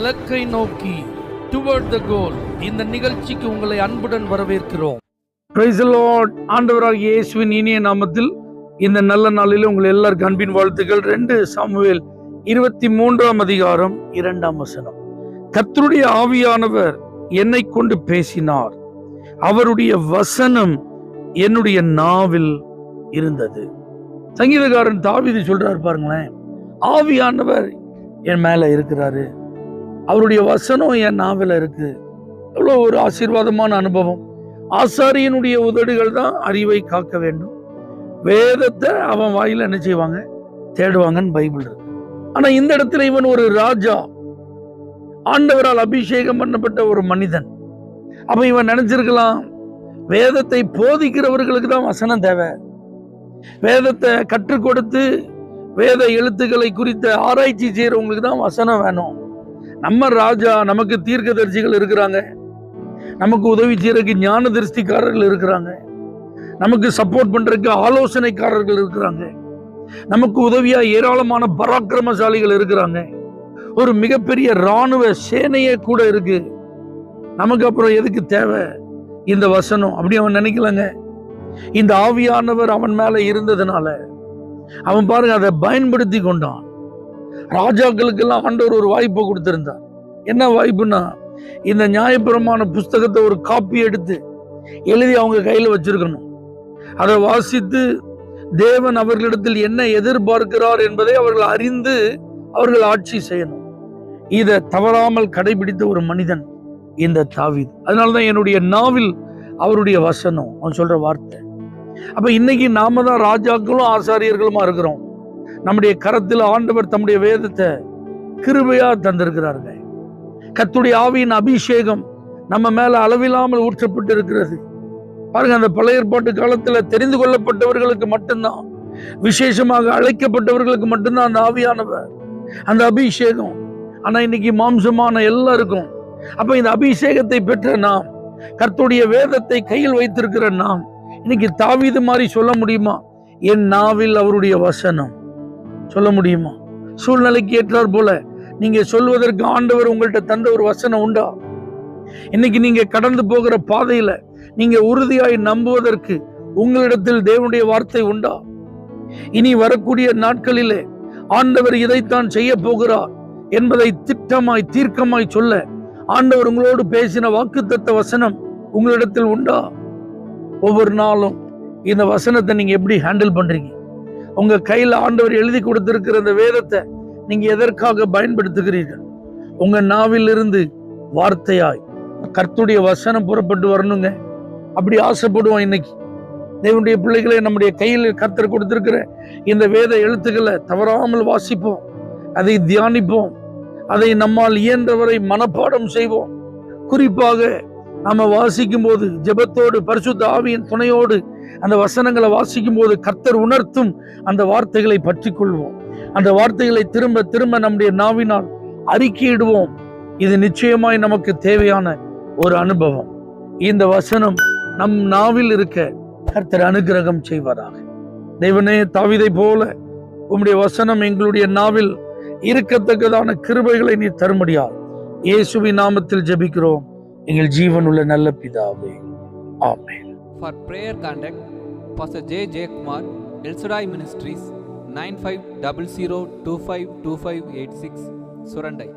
இலக்கை நோக்கி டுவர்ட் த கோல். இந்த நிகழ்ச்சிக்கு உங்களை அன்புடன் வரவேற்கிறோம். Praise the Lord. ஆண்டவராகிய இயேசுவின் இனிய நாமத்தில் இந்த நல்ல நாளில் உங்கள் எல்லாருக்கும் அன்பின் வாழ்த்துக்கள். 2 சாமுவேல் 23 அதிகாரம் 2 கர்த்தருடைய ஆவியானவர் என்னை கொண்டு பேசினார், அவருடைய வசனம் என்னுடைய நாவில் இருந்தது. சங்கீதக்காரன் தாவீது சொல்றாரு பாருங்களேன், ஆவியானவர் என் மேல இருக்கிறாரு, அவருடைய வசனம் என் நாவில் இருக்கு. எவ்வளோ ஒரு ஆசீர்வாதமான அனுபவம். ஆசாரியனுடைய உதடுகள் தான் அறிவை காக்க வேண்டும். வேதத்தை அவன் வாயில என்ன செய்வாங்க, தேடுவாங்கன்னு பைபிள் இருக்கு. ஆனா இந்த இடத்துல இவன் ஒரு ராஜா, ஆண்டவரால் அபிஷேகம் பண்ணப்பட்ட ஒரு மனிதன். அப்ப இவன் நினைச்சிருக்கலாம், வேதத்தை போதிக்கிறவர்களுக்கு தான் வசனம் தேவை, வேதத்தை கற்றுக் கொடுத்து வேத எழுத்துக்களை குறித்த ஆராய்ச்சி செய்யறவங்களுக்கு தான் வசனம் வேணும். நம்ம ராஜா, நமக்கு தீர்க்கதரிசிகள் இருக்கிறாங்க, நமக்கு உதவி செய்யறதுக்கு ஞான திருஷ்டிக்காரர்கள் இருக்கிறாங்க, நமக்கு சப்போர்ட் பண்றதுக்கு ஆலோசனைக்காரர்கள் இருக்கிறாங்க, நமக்கு உதவியா ஏராளமான பராக்கிரமசாலிகள் இருக்கிறாங்க, ஒரு மிகப்பெரிய இராணுவ சேனையே கூட இருக்கு. நமக்கு அப்புறம் எதுக்கு தேவை இந்த வசனம்? அப்படி அவன் நினைக்கலங்க. இந்த ஆவியானவர் அவன் மேல இருந்ததுனால அவன் பாருங்க அதை பயன்படுத்தி கொண்டான். ராஜாக்களுக்கெல்லாம் ஆண்டவர் ஒரு வாய்ப்பை கொடுத்திருந்தார். என்ன வாய்ப்புனா, இந்த நியாயப்பிரமாண புஸ்தகத்தை ஒரு காப்பி எடுத்து எழுதி அவங்க கையில வச்சிருக்கணும். அதை வாசித்து தேவன் அவர்களிடத்தில் என்ன எதிர்பார்க்கிறார் என்பதை அவர்கள் அறிந்து அவர்கள் ஆட்சி செய்யணும். இதை தவறாமல் கடைபிடித்த ஒரு மனிதன் இந்த தாவீது. அதனாலதான் என்னுடைய நாவில் அவருடைய வசனம், அவன் சொல்ற வார்த்தை. அப்ப இன்னைக்கு நாம தான் ராஜாக்களும் ஆசாரியர்களுமா இருக்கிறோம். நம்முடைய கரத்தில் ஆண்டவர் தம்முடைய வேதத்தை கிருபையா தந்திருக்கிறாருங்க. கர்த்தருடைய ஆவியின் அபிஷேகம் நம்ம மேல அளவில்லாமல் ஊற்றப்பட்டு இருக்கிறது. பாருங்க, அந்த பழைய ஏற்பாட்டு காலத்துல தெரிந்து கொள்ளப்பட்டவர்களுக்கு மட்டும்தான், விசேஷமாக அழைக்கப்பட்டவர்களுக்கு மட்டும்தான் அந்த ஆவியானவர், அந்த அபிஷேகம். ஆனா இன்னைக்கு மாம்சமான எல்லாருக்கும். அப்ப இந்த அபிஷேகத்தை பெற்ற நாம், கர்த்தருடைய வேதத்தை கையில் வைத்திருக்கிற நாம், இன்னைக்கு தாவீது மாதிரி சொல்ல முடியுமா, என் நாவில் அவருடைய வசனம்? சொல்ல முடியுமா? சூழ்நிலைக்கு ஏற்றார் போல நீங்க சொல்வதற்கு ஆண்டவர் உங்கள்கிட்ட தந்த ஒரு வசனம் உண்டா? இன்னைக்கு நீங்க கடந்து போகிற பாதையில நீங்க உறுதியாய் நம்புவதற்கு உங்களிடத்தில் தேவனுடைய வார்த்தை உண்டா? இனி வரக்கூடிய நாட்களிலே ஆண்டவர் இதைத்தான் செய்ய போகிறார் என்பதை திட்டமாய் தீர்க்கமாய் சொல்ல ஆண்டவர் உங்களோடு பேசின வாக்குத்தத்த வசனம் உங்களிடத்தில் உண்டா? ஒவ்வொரு நாளும் இந்த வசனத்தை நீங்க எப்படி ஹேண்டில் பண்றீங்க? உங்க கையில ஆண்டவர் எழுதி கொடுத்திருக்கிற இந்த வேதத்தை நீங்க எதற்காக பயன்படுத்துகிறீர்கள்? உங்க நாவில் இருந்து வார்த்தையாய் கர்த்தருடைய வசனம் புறப்பட்டு வரணுங்க. அப்படி ஆசைப்படுவோம். இன்னைக்கு தேவனுடைய பிள்ளைகளை நம்முடைய கையில் கர்த்தர் கொடுத்திருக்கிற இந்த வேத எழுத்துக்களை தவறாமல் வாசிப்போம், அதை தியானிப்போம், அதை நம்மால் இயன்றவரை மனப்பாடம் செய்வோம். குறிப்பாக நாம வாசிக்கும் போது ஜெபத்தோடு பரிசுத்த ஆவியின் துணையோடு அந்த வசனங்களை வாசிக்கும் போது கர்த்தர் உணர்த்தும் அந்த வார்த்தைகளை பற்றி கொள்வோம். அந்த வார்த்தைகளை திரும்ப திரும்ப நம்முடைய நாவினால் அறிக்கையிடுவோம். இது நிச்சயமாய் நமக்கு தேவையான ஒரு அனுபவம். இந்த வசனம் நம் நாவில் இருக்க கர்த்தர் அனுக்கிரகம் செய்வாராக. தேவனே, தாவீதை போல உம்முடைய வசனம் எங்களுடைய நாவில் இருக்கத்தக்கதான கிருபைகளை நீ தரும்படியால் இயேசுவின் நாமத்தில் ஜெபிக்கிறோம், எங்கள் ஜீவன் உள்ள நல்ல பிதாவே, ஆமென். For prayer contact Pastor J. J. Kumar, El Shaddai Ministries, 9500252586, Surandai.